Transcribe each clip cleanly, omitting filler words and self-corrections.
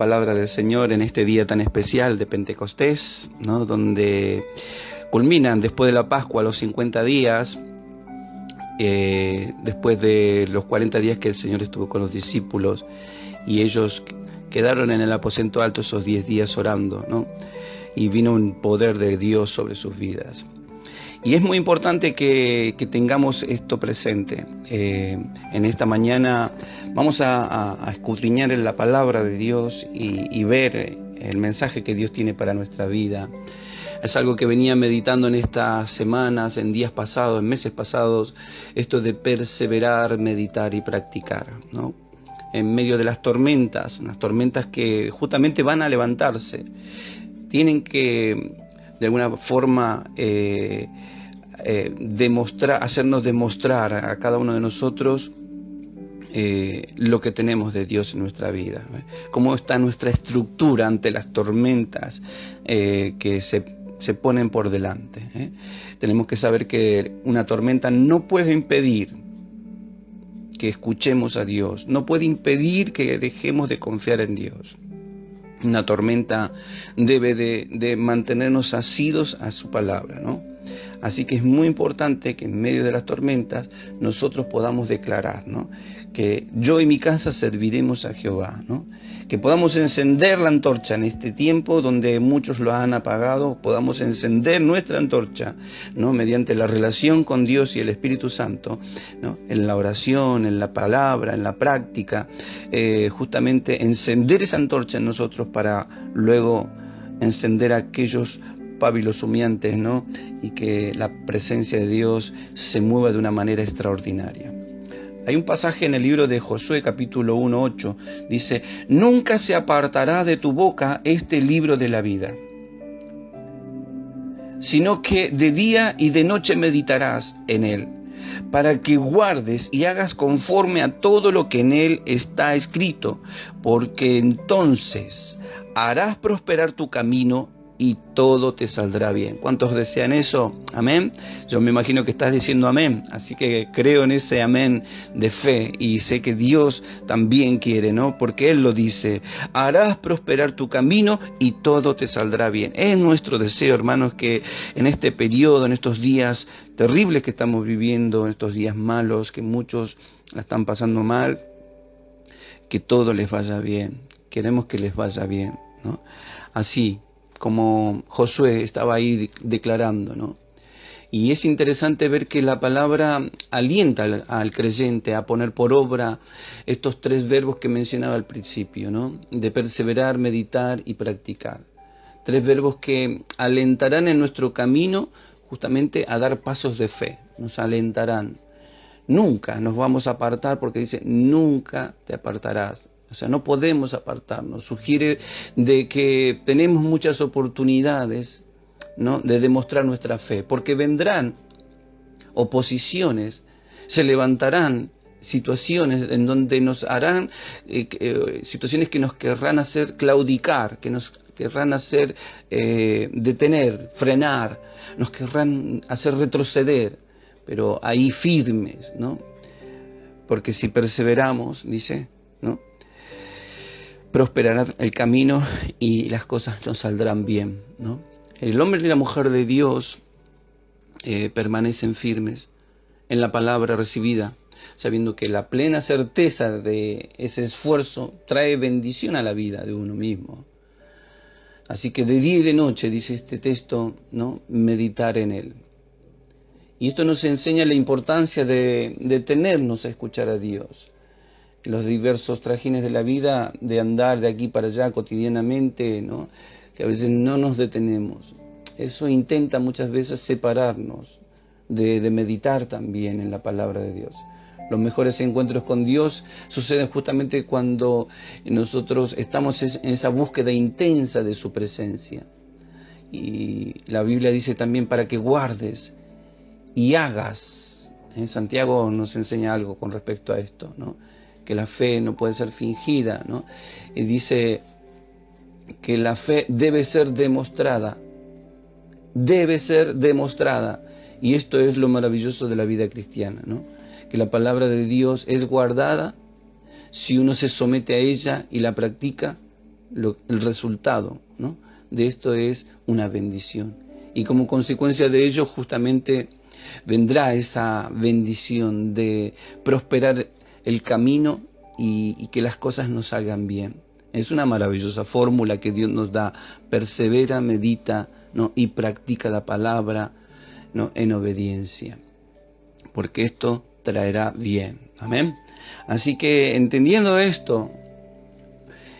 Palabra del Señor en este día tan especial de Pentecostés, ¿no? Donde culminan después de la Pascua los 50 días, después de los 40 días que el Señor estuvo con los discípulos y ellos quedaron en el aposento alto esos 10 días orando, ¿no? Y vino un poder de Dios sobre sus vidas. Y es muy importante que tengamos esto presente. En esta mañana vamos a escudriñar en la palabra de Dios y ver el mensaje que Dios tiene para nuestra vida. Es algo que venía meditando en estas semanas, en días pasados, en meses pasados, esto de perseverar, meditar y practicar, ¿no? En medio de las tormentas, unas tormentas que justamente van a levantarse, tienen que de alguna forma hacernos demostrar a cada uno de nosotros lo que tenemos de Dios en nuestra vida, cómo está nuestra estructura ante las tormentas que se ponen por delante. Tenemos que saber que una tormenta no puede impedir que escuchemos a Dios, no puede impedir que dejemos de confiar en Dios. Una tormenta debe de mantenernos asidos a su palabra, ¿no? Así que es muy importante que en medio de las tormentas nosotros podamos declarar, ¿no? Que yo y mi casa serviremos a Jehová, ¿no? Que podamos encender la antorcha en este tiempo donde muchos lo han apagado, podamos encender nuestra antorcha, ¿no? Mediante la relación con Dios y el Espíritu Santo, ¿no? En la oración, en la palabra, en la práctica, justamente encender esa antorcha en nosotros para luego encender aquellos pábilos humeantes, ¿no? Y que la presencia de Dios se mueva de una manera extraordinaria. Hay un pasaje en el libro de Josué, capítulo 1:8, dice: nunca se apartará de tu boca este libro de la vida, sino que de día y de noche meditarás en él, para que guardes y hagas conforme a todo lo que en él está escrito, porque entonces harás prosperar tu camino y todo te saldrá bien. ¿Cuántos desean eso? Amén. Yo me imagino que estás diciendo amén, así que creo en ese amén de fe y sé que Dios también quiere, ¿no? Porque Él lo dice: harás prosperar tu camino y todo te saldrá bien. Es nuestro deseo, hermanos, que en este periodo, en estos días terribles que estamos viviendo, en estos días malos, que muchos la están pasando mal, que todo les vaya bien. Queremos que les vaya bien, ¿no? Así como Josué estaba ahí declarando, ¿no? Y es interesante ver que la palabra alienta al creyente a poner por obra estos 3 verbos que mencionaba al principio, ¿no? De perseverar, meditar y practicar. 3 verbos que alentarán en nuestro camino justamente a dar pasos de fe, nos alentarán. Nunca nos vamos a apartar, porque dice: nunca te apartarás. O sea, no podemos apartarnos. Sugiere de que tenemos muchas oportunidades, ¿no? De demostrar nuestra fe, porque vendrán oposiciones, se levantarán situaciones en donde nos harán, situaciones que nos querrán hacer claudicar, que nos querrán hacer detener, frenar, nos querrán hacer retroceder, pero ahí firmes, ¿no? Porque si perseveramos, dice, ¿no?, prosperará el camino y las cosas nos saldrán bien, ¿no? El hombre y la mujer de Dios permanecen firmes en la palabra recibida, sabiendo que la plena certeza de ese esfuerzo trae bendición a la vida de uno mismo. Así que de día y de noche, dice este texto, ¿no?, meditar en él. Y esto nos enseña la importancia de detenernos a escuchar a Dios. Los diversos trajines de la vida, de andar de aquí para allá cotidianamente, ¿no?, que a veces no nos detenemos. Eso intenta muchas veces separarnos de meditar también en la palabra de Dios. Los mejores encuentros con Dios suceden justamente cuando nosotros estamos en esa búsqueda intensa de su presencia. Y la Biblia dice también para que guardes y hagas. Santiago nos enseña algo con respecto a esto, ¿no?, que la fe no puede ser fingida, ¿no? Y dice que la fe debe ser demostrada, y esto es lo maravilloso de la vida cristiana, ¿no?, que la palabra de Dios es guardada si uno se somete a ella y la practica, el resultado, ¿no?, de esto es una bendición. Y como consecuencia de ello justamente vendrá esa bendición de prosperar el camino y que las cosas nos salgan bien. Es una maravillosa fórmula que Dios nos da: persevera, medita, ¿no?, y practica la palabra, ¿no?, en obediencia, porque esto traerá bien. Amén. Así que entendiendo esto,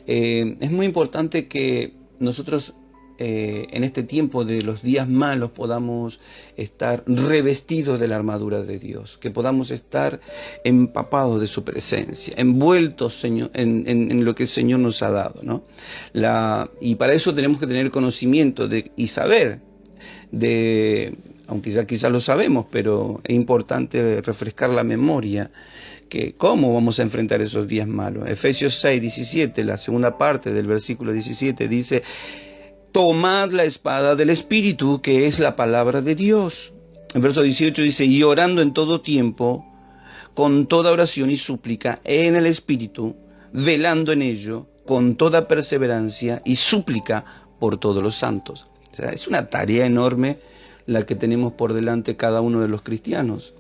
es muy importante que nosotros en este tiempo de los días malos podamos estar revestidos de la armadura de Dios, que podamos estar empapados de su presencia, envueltos, Señor, en lo que el Señor nos ha dado, ¿no? Y para eso tenemos que tener conocimiento y saber aunque ya quizás lo sabemos, pero es importante refrescar la memoria, que cómo vamos a enfrentar esos días malos. Efesios 6, 17, la segunda parte del versículo 17 dice: tomad la espada del Espíritu, que es la palabra de Dios. El verso 18 dice: y orando en todo tiempo, con toda oración y súplica en el Espíritu, velando en ello, con toda perseverancia y súplica por todos los santos. O sea, es una tarea enorme la que tenemos por delante cada uno de los cristianos.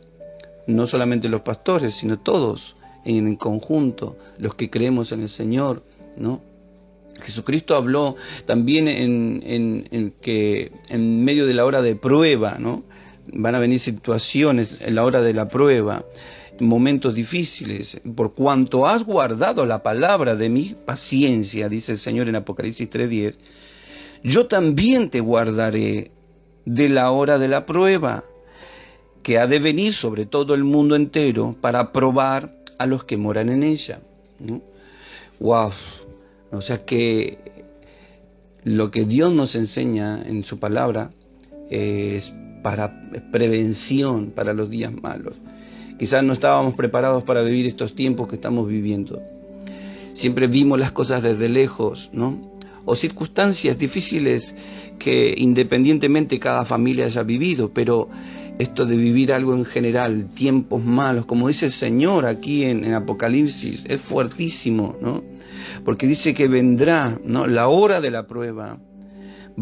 No solamente los pastores, sino todos en conjunto, los que creemos en el Señor, ¿no? Jesucristo habló también en que en medio de la hora de prueba, ¿no?, van a venir situaciones en la hora de la prueba, momentos difíciles. Por cuanto has guardado la palabra de mi paciencia, dice el Señor en Apocalipsis 3:10, yo también te guardaré de la hora de la prueba, que ha de venir sobre todo el mundo entero para probar a los que moran en ella, ¿no? ¡Wow! O sea que lo que Dios nos enseña en su palabra es para prevención para los días malos. Quizás no estábamos preparados para vivir estos tiempos que estamos viviendo. Siempre vimos las cosas desde lejos, ¿no?, o circunstancias difíciles que independientemente cada familia haya vivido, pero esto de vivir algo en general, tiempos malos, como dice el Señor aquí en Apocalipsis, es fuertísimo, ¿no? Porque dice que vendrá, ¿no?, la hora de la prueba,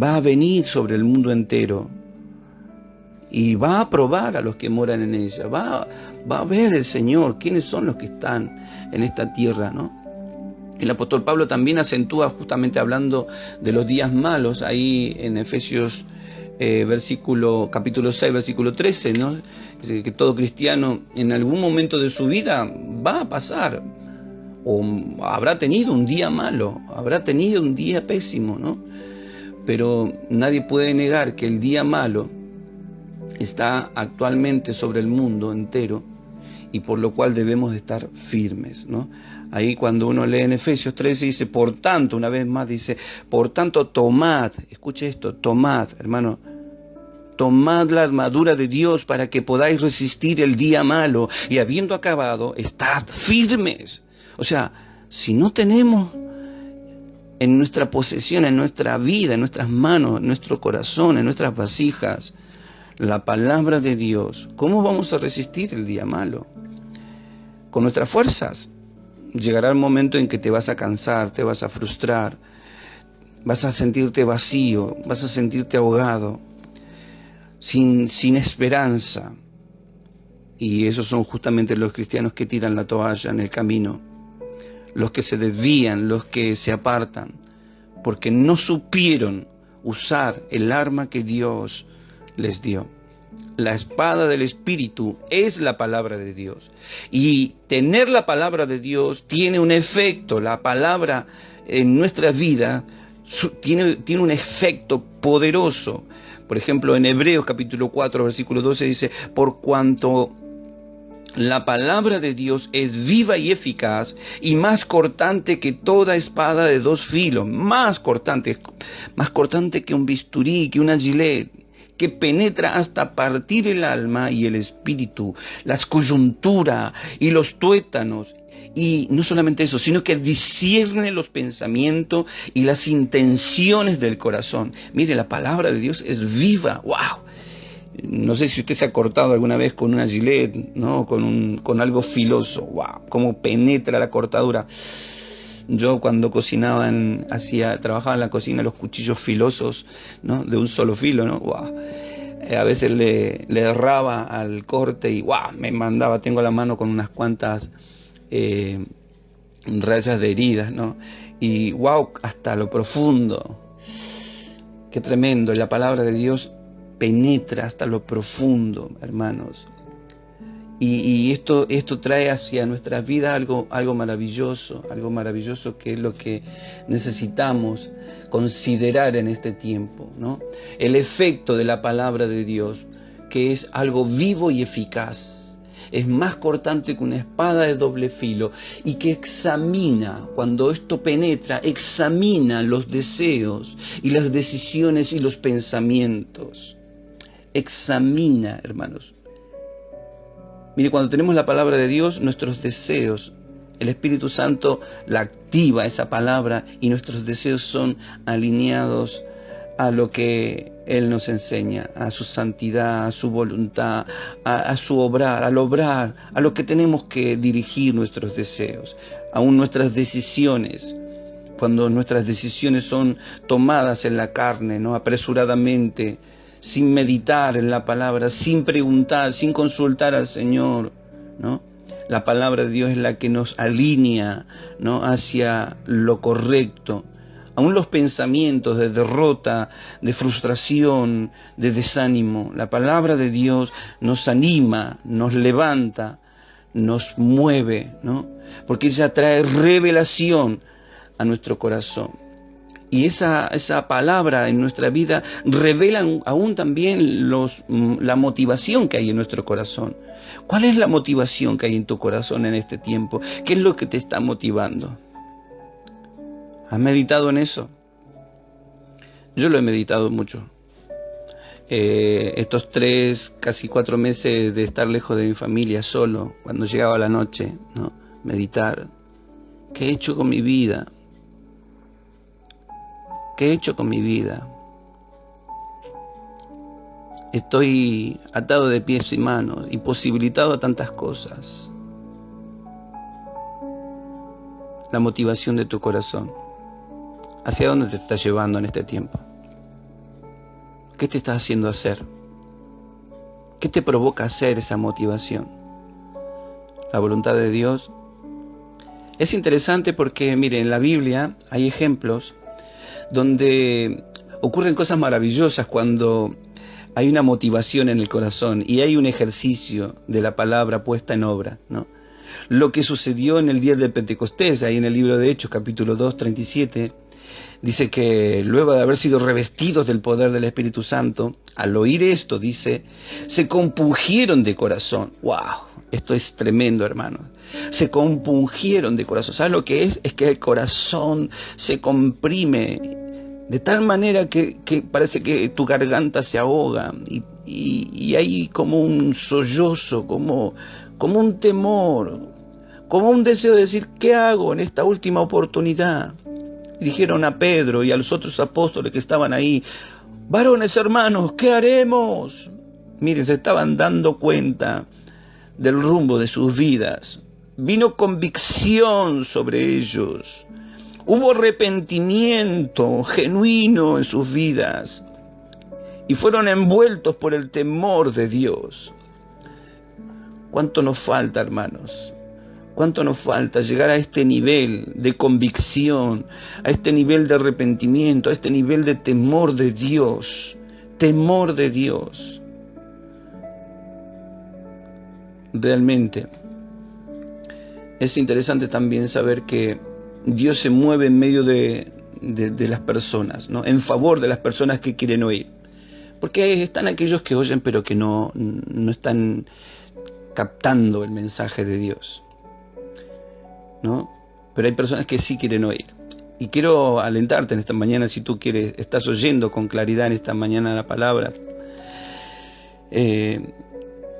va a venir sobre el mundo entero y va a probar a los que moran en ella. Va a ver el Señor quiénes son los que están en esta tierra, ¿no? El apóstol Pablo también acentúa, justamente hablando de los días malos, ahí en Efesios capítulo 6, versículo 13, ¿no?, que todo cristiano en algún momento de su vida va a pasar, o habrá tenido un día malo, habrá tenido un día pésimo, ¿no? Pero nadie puede negar que el día malo está actualmente sobre el mundo entero, y por lo cual debemos de estar firmes, ¿no? Ahí cuando uno lee en Efesios 13 dice, por tanto, una vez más dice, por tanto tomad, escuche esto, tomad, hermano, tomad la armadura de Dios para que podáis resistir el día malo, y habiendo acabado, estad firmes. O sea, si no tenemos en nuestra posesión, en nuestra vida, en nuestras manos, en nuestro corazón, en nuestras vasijas, la palabra de Dios, ¿cómo vamos a resistir el día malo? Con nuestras fuerzas. Llegará el momento en que te vas a cansar, te vas a frustrar, vas a sentirte vacío, vas a sentirte ahogado, sin esperanza. Y esos son justamente los cristianos que tiran la toalla en el camino, los que se desvían, los que se apartan, porque no supieron usar el arma que Dios les dio. La espada del Espíritu es la palabra de Dios. Y tener la palabra de Dios tiene un efecto. La palabra en nuestra vida tiene un efecto poderoso. Por ejemplo, en Hebreos capítulo 4, versículo 12 dice, por cuanto la palabra de Dios es viva y eficaz y más cortante que toda espada de dos filos, más cortante que un bisturí, que una gilet, que penetra hasta partir el alma y el espíritu, las coyunturas y los tuétanos. Y no solamente eso, sino que discierne los pensamientos y las intenciones del corazón. Mire, la palabra de Dios es viva. ¡Wow! No sé si usted se ha cortado alguna vez con una gilet, ¿no? Con algo filoso. ¡Wow! Cómo penetra la cortadura. Yo cuando cocinaba, trabajaba en la cocina, los cuchillos filosos, ¿no? De un solo filo, ¿no? ¡Wow! A veces le erraba al corte y ¡wow! Me mandaba, tengo la mano con unas cuantas rayas de heridas, ¿no? Y ¡wow! Hasta lo profundo. Qué tremendo. La palabra de Dios penetra hasta lo profundo, hermanos. Y esto trae hacia nuestras vidas algo maravilloso que es lo que necesitamos considerar en este tiempo, ¿no? El efecto de la palabra de Dios, que es algo vivo y eficaz, es más cortante que una espada de doble filo y que examina, cuando esto penetra, examina los deseos y las decisiones y los pensamientos. Examina, hermanos. Mire, cuando tenemos la palabra de Dios, nuestros deseos, el Espíritu Santo la activa esa palabra y nuestros deseos son alineados a lo que Él nos enseña, a su santidad, a su voluntad, a su obrar, a lo que tenemos que dirigir nuestros deseos, aún nuestras decisiones. Cuando nuestras decisiones son tomadas en la carne, ¿no? Apresuradamente, sin meditar en la palabra, sin preguntar, sin consultar al Señor, ¿no? La palabra de Dios es la que nos alinea, ¿no? Hacia lo correcto. Aún los pensamientos de derrota, de frustración, de desánimo, la palabra de Dios nos anima, nos levanta, nos mueve, ¿no? Porque ella trae revelación a nuestro corazón. Y esa palabra en nuestra vida revela aún también la motivación que hay en nuestro corazón. ¿Cuál es la motivación que hay en tu corazón en este tiempo? ¿Qué es lo que te está motivando? ¿Has meditado en eso? Yo lo he meditado mucho. Estos 3, casi 4 meses de estar lejos de mi familia, solo, cuando llegaba la noche, ¿no? Meditar. ¿Qué he hecho con mi vida? ¿Qué he hecho con mi vida? Estoy atado de pies y manos, imposibilitado a tantas cosas. La motivación de tu corazón. ¿Hacia dónde te está llevando en este tiempo? ¿Qué te está haciendo hacer? ¿Qué te provoca hacer esa motivación? La voluntad de Dios. Es interesante porque, mire, en la Biblia hay ejemplos donde ocurren cosas maravillosas cuando hay una motivación en el corazón y hay un ejercicio de la palabra puesta en obra, ¿no? Lo que sucedió en el día de Pentecostés, ahí en el libro de Hechos, capítulo 2, 37, dice que luego de haber sido revestidos del poder del Espíritu Santo, al oír esto, dice, se compungieron de corazón. ¡Wow! Esto es tremendo, hermano. Se compungieron de corazón. ¿Sabes lo que es? Es que el corazón se comprime de tal manera que parece que tu garganta se ahoga y hay como un sollozo, como un temor, como un deseo de decir, ¿qué hago en esta última oportunidad? Dijeron a Pedro y a los otros apóstoles que estaban ahí, varones hermanos, ¿qué haremos? Miren, se estaban dando cuenta del rumbo de sus vidas. Vino convicción sobre ellos. Hubo arrepentimiento genuino en sus vidas y fueron envueltos por el temor de Dios. ¿Cuánto nos falta, hermanos? ¿Cuánto nos falta llegar a este nivel de convicción, a este nivel de arrepentimiento, a este nivel de temor de Dios? Temor de Dios. Realmente es interesante también saber que Dios se mueve en medio de las personas, ¿no? En favor de las personas que quieren oír. Porque están aquellos que oyen pero que no están captando el mensaje de Dios, ¿no? Pero hay personas que sí quieren oír. Y quiero alentarte en esta mañana, si tú quieres, estás oyendo con claridad en esta mañana la palabra.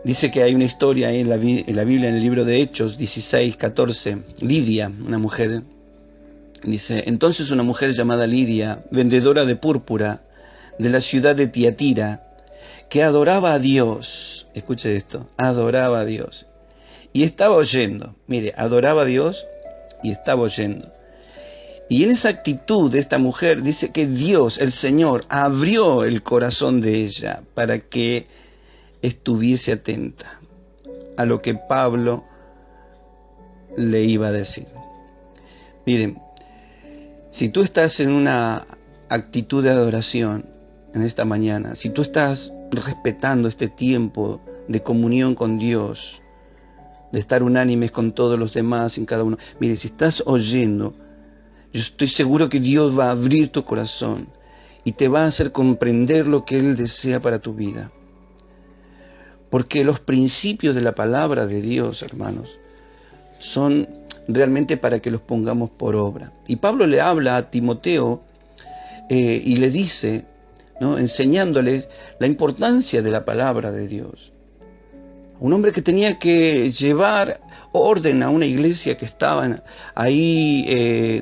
Dice que hay una historia ahí en la Biblia, en el libro de Hechos 16, 14. Lidia, una mujer, dice, entonces una mujer llamada Lidia, vendedora de púrpura de la ciudad de Tiatira, que adoraba a Dios, escuche esto, adoraba a Dios, y estaba oyendo, mire, adoraba a Dios y estaba oyendo. Y en esa actitud de esta mujer dice que Dios, el Señor, abrió el corazón de ella para que estuviese atenta a lo que Pablo le iba a decir. Miren, si tú estás en una actitud de adoración en esta mañana, si tú estás respetando este tiempo de comunión con Dios, de estar unánimes con todos los demás en cada uno, mire, si estás oyendo, yo estoy seguro que Dios va a abrir tu corazón y te va a hacer comprender lo que Él desea para tu vida. Porque los principios de la palabra de Dios, hermanos, son realmente para que los pongamos por obra. Y Pablo le habla a Timoteo y le dice, ¿no?, enseñándole la importancia de la palabra de Dios. Un hombre que tenía que llevar orden a una iglesia que estaban ahí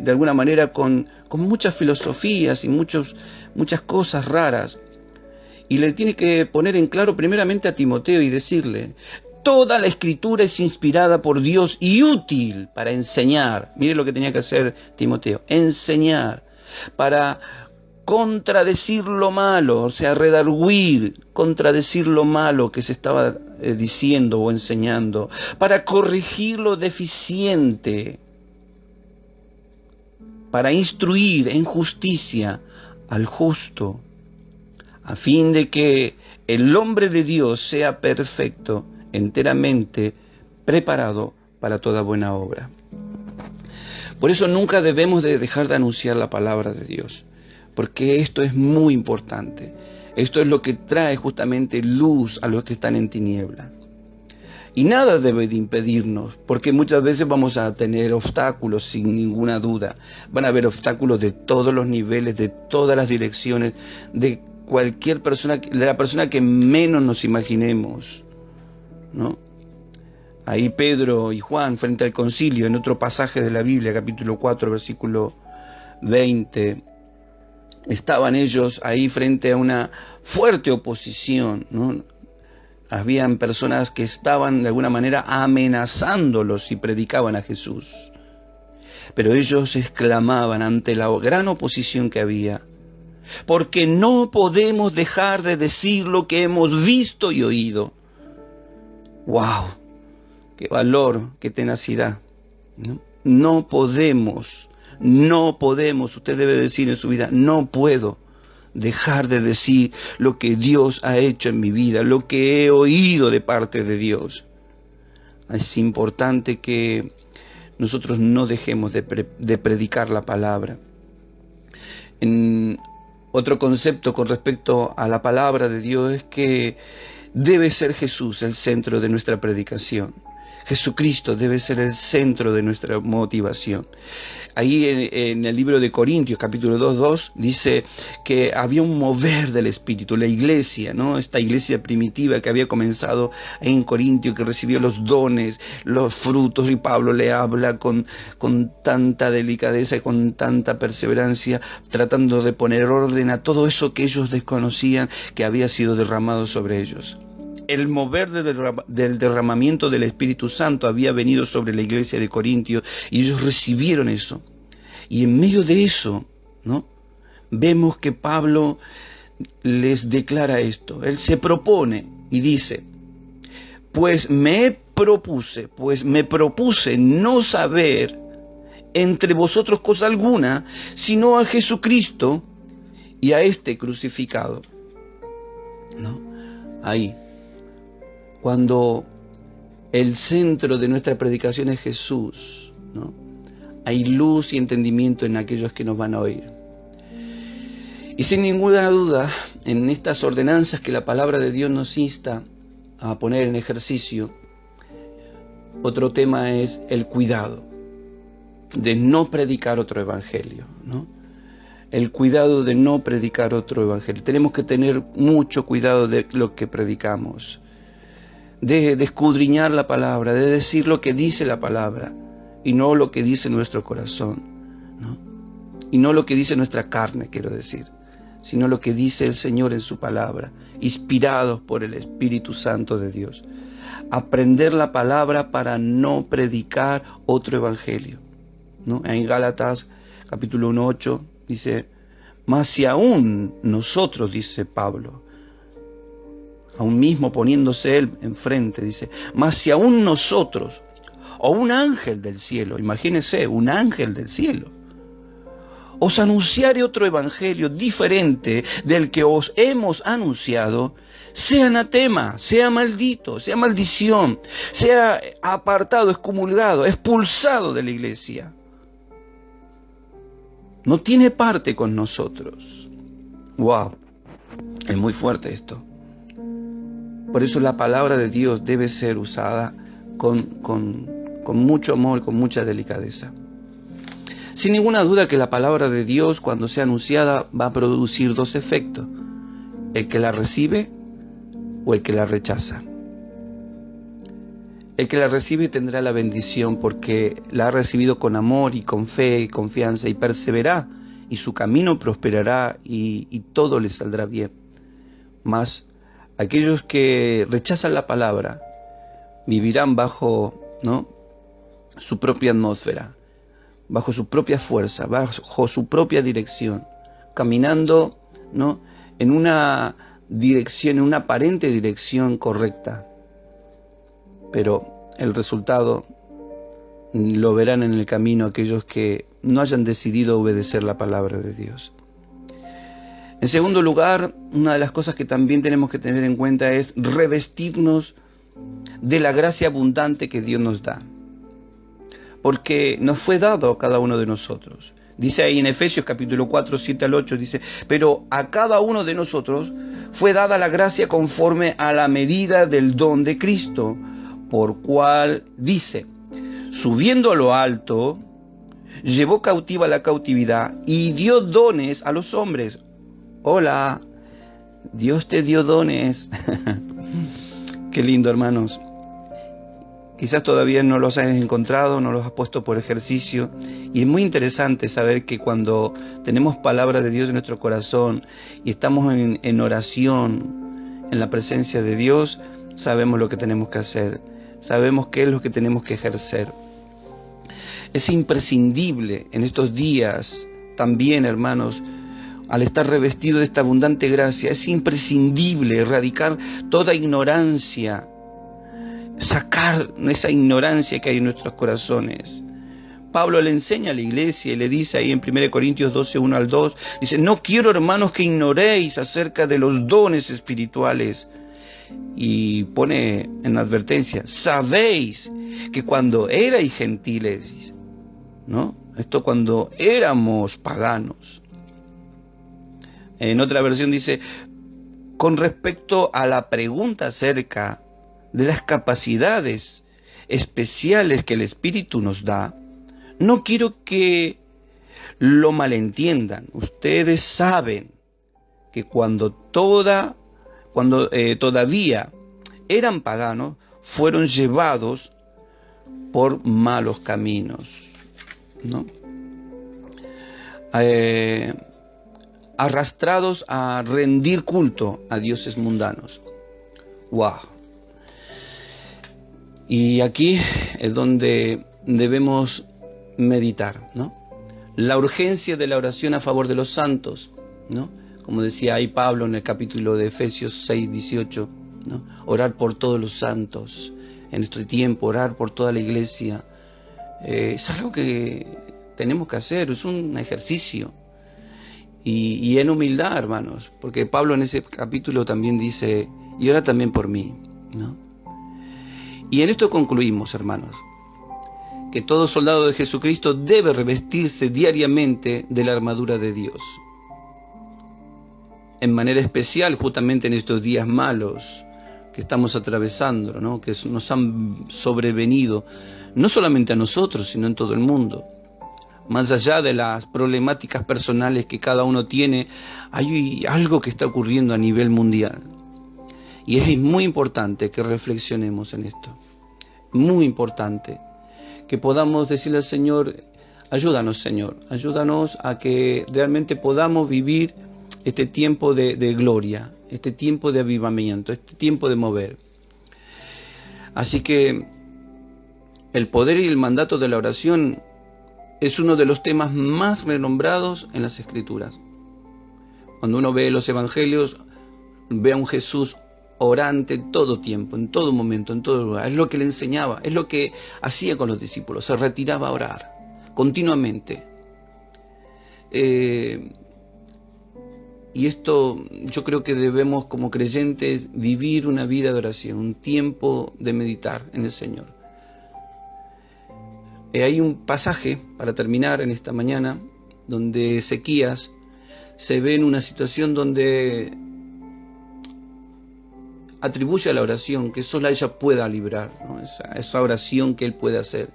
de alguna manera con muchas filosofías y muchas cosas raras. Y le tiene que poner en claro primeramente a Timoteo y decirle: toda la escritura es inspirada por Dios y útil para enseñar. Mire lo que tenía que hacer Timoteo: enseñar, para contradecir lo malo, o sea, redarguir, contradecir lo malo que se estaba diciendo o enseñando, para corregir lo deficiente, para instruir en justicia al justo, a fin de que el hombre de Dios sea perfecto, enteramente preparado para toda buena obra. Por eso nunca debemos de dejar de anunciar la palabra de Dios, porque esto es muy importante. Esto es lo que trae justamente luz a los que están en tiniebla. Y nada debe de impedirnos, porque muchas veces vamos a tener obstáculos sin ninguna duda. Van a haber obstáculos de todos los niveles, de todas las direcciones, de cualquier persona, de la persona que menos nos imaginemos, ¿no? Ahí Pedro y Juan frente al concilio, en otro pasaje de la Biblia, capítulo 4, versículo 20, estaban ellos ahí frente a una fuerte oposición, ¿no? Habían personas que estaban de alguna manera amenazándolos si predicaban a Jesús. Pero ellos exclamaban ante la gran oposición que había: porque no podemos dejar de decir lo que hemos visto y oído. ¡Wow! ¡Qué valor, qué tenacidad! No podemos, usted debe decir en su vida: no puedo dejar de decir lo que Dios ha hecho en mi vida, lo que he oído de parte de Dios. Es importante que nosotros no dejemos de predicar la palabra. Otro concepto con respecto a la palabra de Dios es que debe ser Jesús el centro de nuestra predicación. Jesucristo debe ser el centro de nuestra motivación. Ahí en el libro de Corintios, capítulo 2, dice que había un mover del Espíritu, la iglesia, ¿no? Esta iglesia primitiva que había comenzado en Corintio, que recibió los dones, los frutos, y Pablo le habla con tanta delicadeza y con tanta perseverancia, tratando de poner orden a todo eso que ellos desconocían que había sido derramado sobre ellos. El mover del derramamiento del Espíritu Santo había venido sobre la iglesia de Corintios y ellos recibieron eso. Y en medio de eso, ¿no?, vemos que Pablo les declara esto. Él se propone y dice: pues me propuse no saber entre vosotros cosa alguna, sino a Jesucristo y a este crucificado. ¿No? Ahí. Cuando el centro de nuestra predicación es Jesús, ¿no?, hay luz y entendimiento en aquellos que nos van a oír. Y sin ninguna duda, en estas ordenanzas que la palabra de Dios nos insta a poner en ejercicio, otro tema es el cuidado de no predicar otro evangelio, ¿no? El cuidado de no predicar otro evangelio. Tenemos que tener mucho cuidado de lo que predicamos, de escudriñar la palabra, de decir lo que dice la palabra y no lo que dice nuestro corazón, ¿no? Y no lo que dice nuestra carne, quiero decir, sino lo que dice el Señor en su palabra, inspirados por el Espíritu Santo de Dios. Aprender la palabra para no predicar otro evangelio, ¿no? En Gálatas capítulo 1:8, dice, mas si aún nosotros, dice Pablo, aún mismo poniéndose él enfrente, dice, mas si aún nosotros, o un ángel del cielo, imagínense, un ángel del cielo, os anunciare otro evangelio diferente del que os hemos anunciado, sea anatema, sea maldito, sea maldición, sea apartado, excomulgado, expulsado de la iglesia. No tiene parte con nosotros. ¡Wow! Es muy fuerte esto. Por eso la palabra de Dios debe ser usada con mucho amor, con mucha delicadeza. Sin ninguna duda que la palabra de Dios, cuando sea anunciada, va a producir dos efectos: el que la recibe o el que la rechaza. El que la recibe tendrá la bendición porque la ha recibido con amor y con fe y confianza, y perseverará, y su camino prosperará y todo le saldrá bien. Mas aquellos que rechazan la palabra vivirán bajo, ¿no?, su propia atmósfera, bajo su propia fuerza, bajo su propia dirección, caminando, ¿no?, en una dirección, en una aparente dirección correcta. Pero el resultado lo verán en el camino aquellos que no hayan decidido obedecer la palabra de Dios. En segundo lugar, una de las cosas que también tenemos que tener en cuenta es revestirnos de la gracia abundante que Dios nos da, porque nos fue dado a cada uno de nosotros. Dice ahí en Efesios capítulo 4, 7 al 8, dice, pero a cada uno de nosotros fue dada la gracia conforme a la medida del don de Cristo, por cual dice, subiendo a lo alto, llevó cautiva la cautividad y dio dones a los hombres. Hola, Dios te dio dones. Qué lindo, hermanos. Quizás todavía no los has encontrado, no los has puesto por ejercicio. Y es muy interesante saber que cuando tenemos palabra de Dios en nuestro corazón y estamos en oración, en la presencia de Dios, sabemos lo que tenemos que hacer. Sabemos qué es lo que tenemos que ejercer. Es imprescindible en estos días también, hermanos, al estar revestido de esta abundante gracia, es imprescindible erradicar toda ignorancia, sacar esa ignorancia que hay en nuestros corazones. Pablo le enseña a la iglesia y le dice ahí en 1 Corintios 12, 1 al 2, dice, no quiero, hermanos, que ignoréis acerca de los dones espirituales. Y pone en advertencia, sabéis que cuando erais gentiles, ¿no?, esto cuando éramos paganos. En otra versión dice, con respecto a la pregunta acerca de las capacidades especiales que el Espíritu nos da, no quiero que lo malentiendan. Ustedes saben que cuando todavía eran paganos, fueron llevados por malos caminos, ¿no?, arrastrados a rendir culto a dioses mundanos. ¡Wow! Y aquí es donde debemos meditar, ¿no? La urgencia de la oración a favor de los santos, ¿no? Como decía ahí Pablo en el capítulo de Efesios 6, 18, ¿no? Orar por todos los santos en nuestro tiempo, orar por toda la iglesia. Es algo que tenemos que hacer, es un ejercicio. Y en humildad, hermanos, porque Pablo en ese capítulo también dice, y ora también por mí, ¿no? Y en esto concluimos, hermanos, que todo soldado de Jesucristo debe revestirse diariamente de la armadura de Dios. En manera especial, justamente en estos días malos que estamos atravesando, ¿no?, que nos han sobrevenido, no solamente a nosotros, sino en todo el mundo. Más allá de las problemáticas personales que cada uno tiene, hay algo que está ocurriendo a nivel mundial. Y es muy importante que reflexionemos en esto. Muy importante que podamos decirle al Señor, ayúdanos, Señor, ayúdanos a que realmente podamos vivir este tiempo de gloria, este tiempo de avivamiento, este tiempo de mover. Así que el poder y el mandato de la oración es uno de los temas más renombrados en las Escrituras. Cuando uno ve los evangelios, ve a un Jesús orante en todo tiempo, en todo momento, en todo lugar. Es lo que le enseñaba, es lo que hacía con los discípulos, se retiraba a orar continuamente. Y esto yo creo que debemos como creyentes vivir una vida de oración, un tiempo de meditar en el Señor. Hay un pasaje, para terminar en esta mañana, donde Ezequías se ve en una situación donde atribuye a la oración que solo ella pueda librar, ¿no? Esa oración que él puede hacer.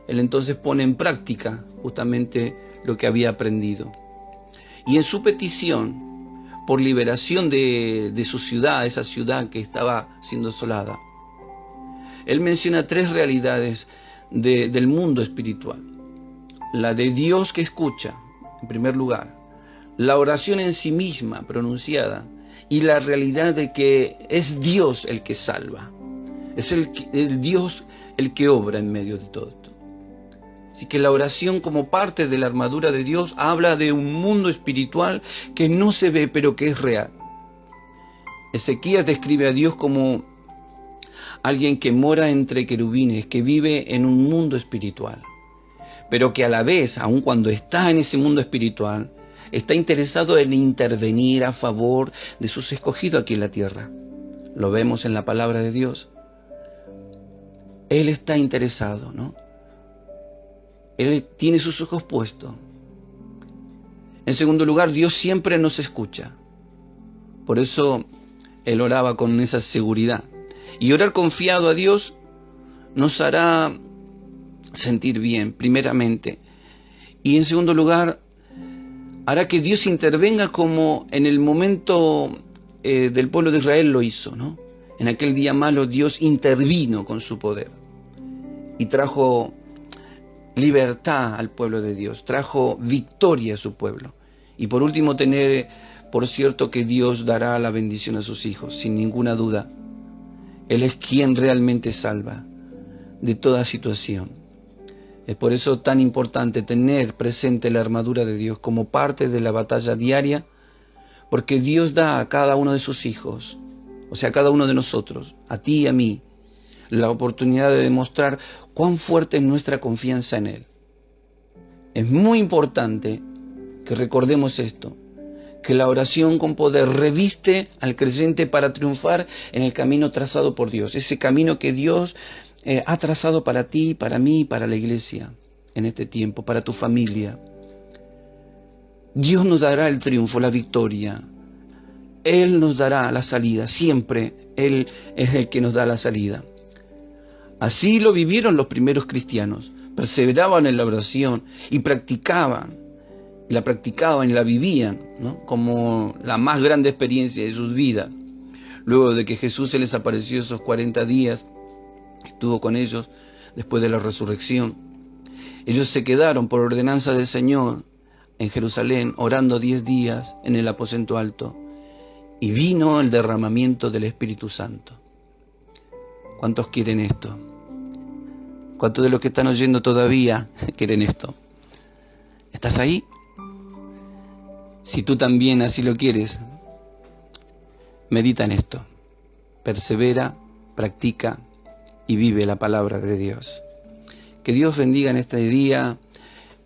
Él entonces pone en práctica justamente lo que había aprendido. Y en su petición por liberación de su ciudad, esa ciudad que estaba siendo asolada, él menciona 3 realidades del mundo espiritual. La de Dios que escucha, en primer lugar, la oración en sí misma pronunciada, y la realidad de que es Dios el que salva. Es el Dios el que obra en medio de todo esto. Así que la oración, como parte de la armadura de Dios, habla de un mundo espiritual que no se ve, pero que es real. Ezequías describe a Dios como alguien que mora entre querubines, que vive en un mundo espiritual, pero que a la vez, aun cuando está en ese mundo espiritual, está interesado en intervenir a favor de sus escogidos aquí en la tierra. Lo vemos en la palabra de Dios. Él está interesado, ¿no? Él tiene sus ojos puestos. En segundo lugar, Dios siempre nos escucha. Por eso él oraba con esa seguridad. Y orar confiado a Dios nos hará sentir bien, primeramente. Y en segundo lugar, hará que Dios intervenga como en el momento del pueblo de Israel lo hizo, ¿no? En aquel día malo Dios intervino con su poder y trajo libertad al pueblo de Dios, trajo victoria a su pueblo. Y por último, tener por cierto que Dios dará la bendición a sus hijos, sin ninguna duda. Él es quien realmente salva de toda situación. Es por eso tan importante tener presente la armadura de Dios como parte de la batalla diaria, porque Dios da a cada uno de sus hijos, o sea, a cada uno de nosotros, a ti y a mí, la oportunidad de demostrar cuán fuerte es nuestra confianza en Él. Es muy importante que recordemos esto, que la oración con poder reviste al creyente para triunfar en el camino trazado por Dios, ese camino que Dios ha trazado para ti, para mí, para la iglesia en este tiempo, para tu familia. Dios nos dará el triunfo, la victoria. Él nos dará la salida, siempre Él es el que nos da la salida. Así lo vivieron los primeros cristianos, perseveraban en la oración y la practicaban y la vivían, ¿no? Como la más grande experiencia de sus vidas. Luego de que Jesús se les apareció esos 40 días, estuvo con ellos después de la resurrección. Ellos se quedaron por ordenanza del Señor en Jerusalén, orando 10 días en el aposento alto, y vino el derramamiento del Espíritu Santo. ¿Cuántos quieren esto? ¿Cuántos de los que están oyendo todavía quieren esto? ¿Estás ahí? Si tú también así lo quieres, medita en esto. Persevera, practica y vive la palabra de Dios. Que Dios bendiga en este día,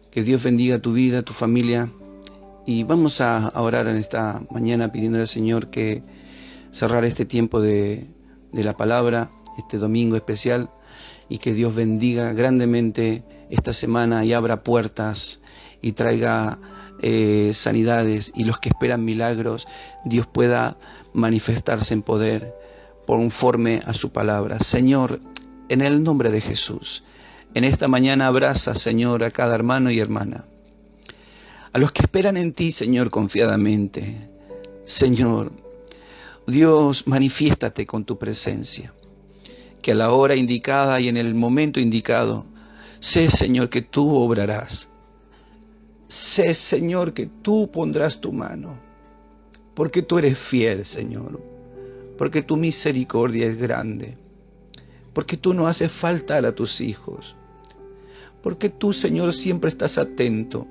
que Dios bendiga tu vida, tu familia. Y vamos a orar en esta mañana pidiendo al Señor que cerrar este tiempo de la palabra, este domingo especial, y que Dios bendiga grandemente esta semana y abra puertas y traiga sanidades, y los que esperan milagros, Dios pueda manifestarse en poder conforme a su palabra. Señor, en el nombre de Jesús, en esta mañana abraza, Señor, a cada hermano y hermana, a los que esperan en ti, Señor, confiadamente. Señor, Dios, manifiéstate con tu presencia, que a la hora indicada y en el momento indicado, sé, Señor, que tú obrarás. Sé, Señor, que tú pondrás tu mano, porque tú eres fiel, Señor, porque tu misericordia es grande, porque tú no haces faltar a tus hijos, porque tú, Señor, siempre estás atento.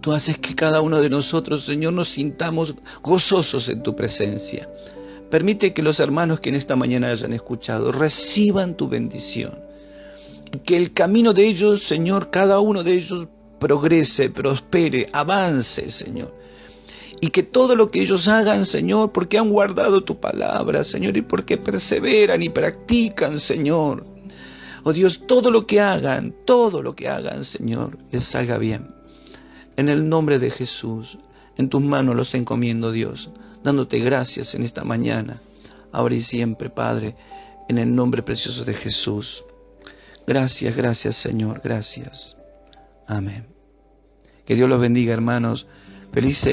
Tú haces que cada uno de nosotros, Señor, nos sintamos gozosos en tu presencia. Permite que los hermanos que en esta mañana hayan escuchado reciban tu bendición. Y que el camino de ellos, Señor, cada uno de ellos progrese, prospere, avance, Señor. Y que todo lo que ellos hagan, Señor, porque han guardado tu palabra, Señor, y porque perseveran y practican, Señor. Oh Dios, todo lo que hagan, Señor, les salga bien. En el nombre de Jesús, en tus manos los encomiendo, Dios, dándote gracias en esta mañana, ahora y siempre, Padre, en el nombre precioso de Jesús. Gracias, gracias, Señor, gracias. Amén. Que Dios los bendiga, hermanos. Feliz